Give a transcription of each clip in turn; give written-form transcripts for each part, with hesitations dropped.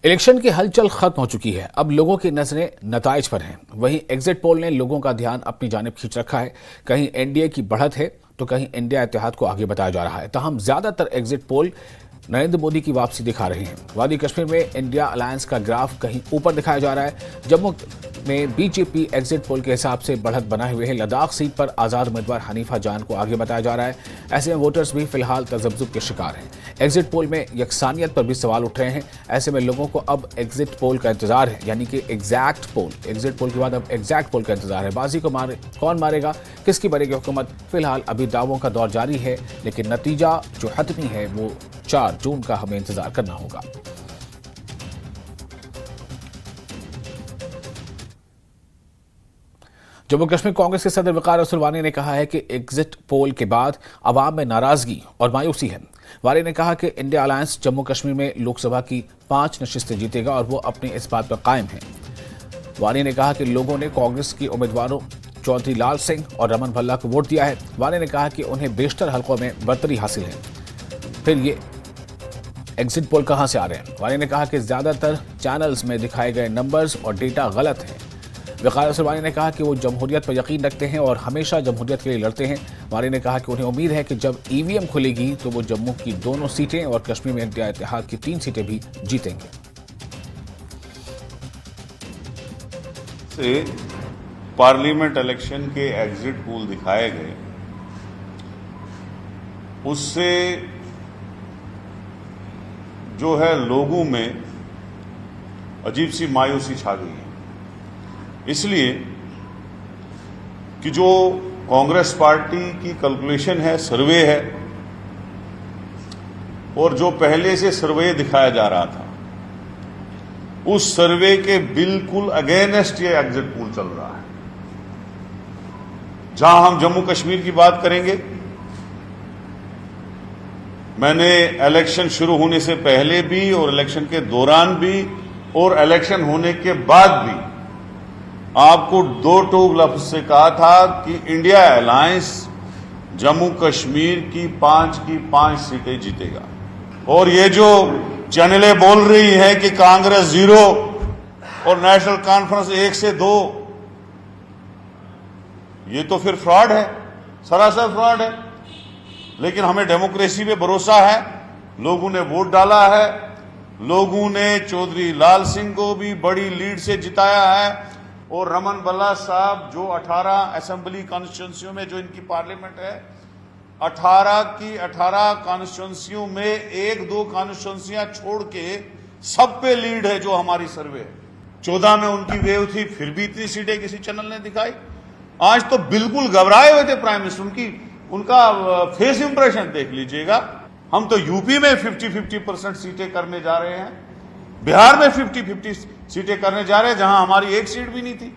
Election की हलचल खत्म हो चुकी है। अब लोगों की नजरें नताइज पर हैं। वहीं एग्जिट पोल ने लोगों का ध्यान अपनी जानिब खींच रखा है। कहीं एनडीए की बढ़त है तो कहीं इंडिया इत्तेहाद को आगे बताया जा रहा है। तहम ज्यादातर एग्जिट पोल नरेंद्र मोदी की वापसी दिखा रहे हैं। वादी कश्मीर में इंडिया अलायंस का ग्राफ कहीं ऊपर दिखाया जा रहा है। जम्मू में बीजेपी एग्जिट पोल के हिसाब से बढ़त बनाए हुए है। लद्दाख सीट पर आजाद उम्मीदवार हनीफा जान को आगे बताया जा रहा है। ऐसे में वोटर्स भी फिलहाल तजब्जुब के शिकार हैं। एग्जिट पोल में यकसानियत पर भी सवाल उठ रहे हैं। ऐसे में लोगों को अब एग्जिट पोल का इंतजार है, यानी कि एग्जैक्ट पोल। एग्जिट पोल के बाद अब एग्जैक्ट पोल का इंतजार है। बाजी को कौन मारेगा, किसकी बनेगी हुकूमत, फिलहाल अभी दावों का दौर जारी है, लेकिन नतीजा जो हतमी है वो 4 जून का हमें इंतजार करना होगा। जम्मू कश्मीर कांग्रेस के सदर वकार असलवानी ने कहा है कि एग्जिट पोल के बाद अवाम में नाराजगी और मायूसी है। वानी ने कहा कि इंडिया अलायंस जम्मू कश्मीर में लोकसभा की 5 नशिस्तें जीतेगा और वो अपनी इस बात पर कायम है। वानी ने कहा कि लोगों ने कांग्रेस के उम्मीदवारों चौधरी लाल सिंह और रमन भल्ला को वोट दिया है। वानी ने कहा कि उन्हें बेशतर हलकों में बर्तरी हासिल है। फिर ये एग्जिट पोल कहां से आ रहे हैं? वानी ने कहा कि ज्यादातर चैनल्स में दिखाए गए नंबर्स और डेटा गलत हैं। वकार असलवानी ने कहा कि वो जमहूरियत पर यकीन रखते हैं और हमेशा जमहूरियत के लिए लड़ते हैं। वानी ने कहा कि उन्हें उम्मीद है कि जब ईवीएम खुलेगी तो वो जम्मू की 2 सीटें और कश्मीर में इंडिया इत्तेहाद की 3 सीटें भी जीतेंगे। से पार्लियामेंट इलेक्शन के एग्जिट पोल दिखाए गए, उससे जो है लोगों में अजीब सी मायूसी छा गई है। इसलिए कि जो कांग्रेस पार्टी की कैलकुलेशन है, सर्वे है, और जो पहले से सर्वे दिखाया जा रहा था, उस सर्वे के बिल्कुल अगेंस्ट ये एग्जिट पोल चल रहा है। जहां हम जम्मू कश्मीर की बात करेंगे, मैंने इलेक्शन शुरू होने से पहले भी और इलेक्शन के दौरान भी और इलेक्शन होने के बाद भी आपको 2 टूक लफ्ज से कहा था कि इंडिया अलायंस जम्मू कश्मीर की 5 सीटें जीतेगा। और ये जो चैनलें बोल रही हैं कि कांग्रेस 0 और नेशनल कॉन्फ्रेंस 1 से 2, ये तो फिर फ्रॉड है, सरासर फ्रॉड है। लेकिन हमें डेमोक्रेसी पे भरोसा है। लोगों ने वोट डाला है। लोगों ने चौधरी लाल सिंह को भी बड़ी लीड से जिताया है और रमन भल्ला साहब जो 18 असेंबली कॉन्स्टिट्यूंसियों में जो इनकी पार्लियामेंट है, 18 की 18 कॉन्स्टिट्यूंसियों में 1-2 कॉन्स्टिट्यूंसियां छोड़ के सब पे लीड है जो हमारी सर्वे है। 14 में उनकी वेव थी, फिर भी इतनी सीटें किसी चैनल ने दिखाई। आज तो बिल्कुल घबराए हुए थे प्राइम मिनिस्टर। उनका फेस इंप्रेशन देख लीजिएगा। हम तो यूपी में 50-50% सीटें करने जा रहे हैं, बिहार में 50-50 सीटें करने जा रहे हैं जहां हमारी 1 सीट भी नहीं थी।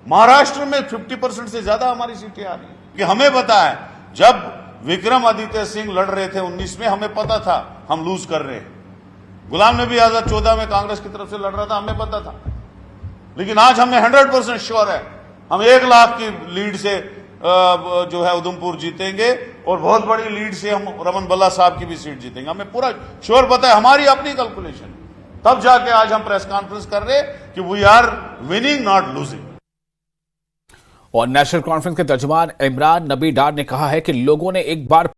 महाराष्ट्र में 50% से ज्यादा हमारी सीटें आ रही हैं। कि हमें पता है, जब विक्रमादित्य सिंह लड़ रहे थे 19 में, हमें पता था हम लूज कर रहे हैं। गुलाम नबी आजाद 14 में कांग्रेस की तरफ से लड़ रहा था, हमें पता था। लेकिन आज हमें 100% श्योर है हम 1 लाख की लीड से जो है उधमपुर जीतेंगे और बहुत बड़ी लीड से हम रमन भल्ला साहब की भी सीट जीतेंगे। हमें पूरा श्योर पता है, हमारी अपनी कैलकुलेशन। तब जाके आज हम प्रेस कॉन्फ्रेंस कर रहे हैं कि we are winning not losing. और नेशनल कॉन्फ्रेंस के तर्जुमान इमरान नबी डार ने कहा है कि लोगों ने एक बार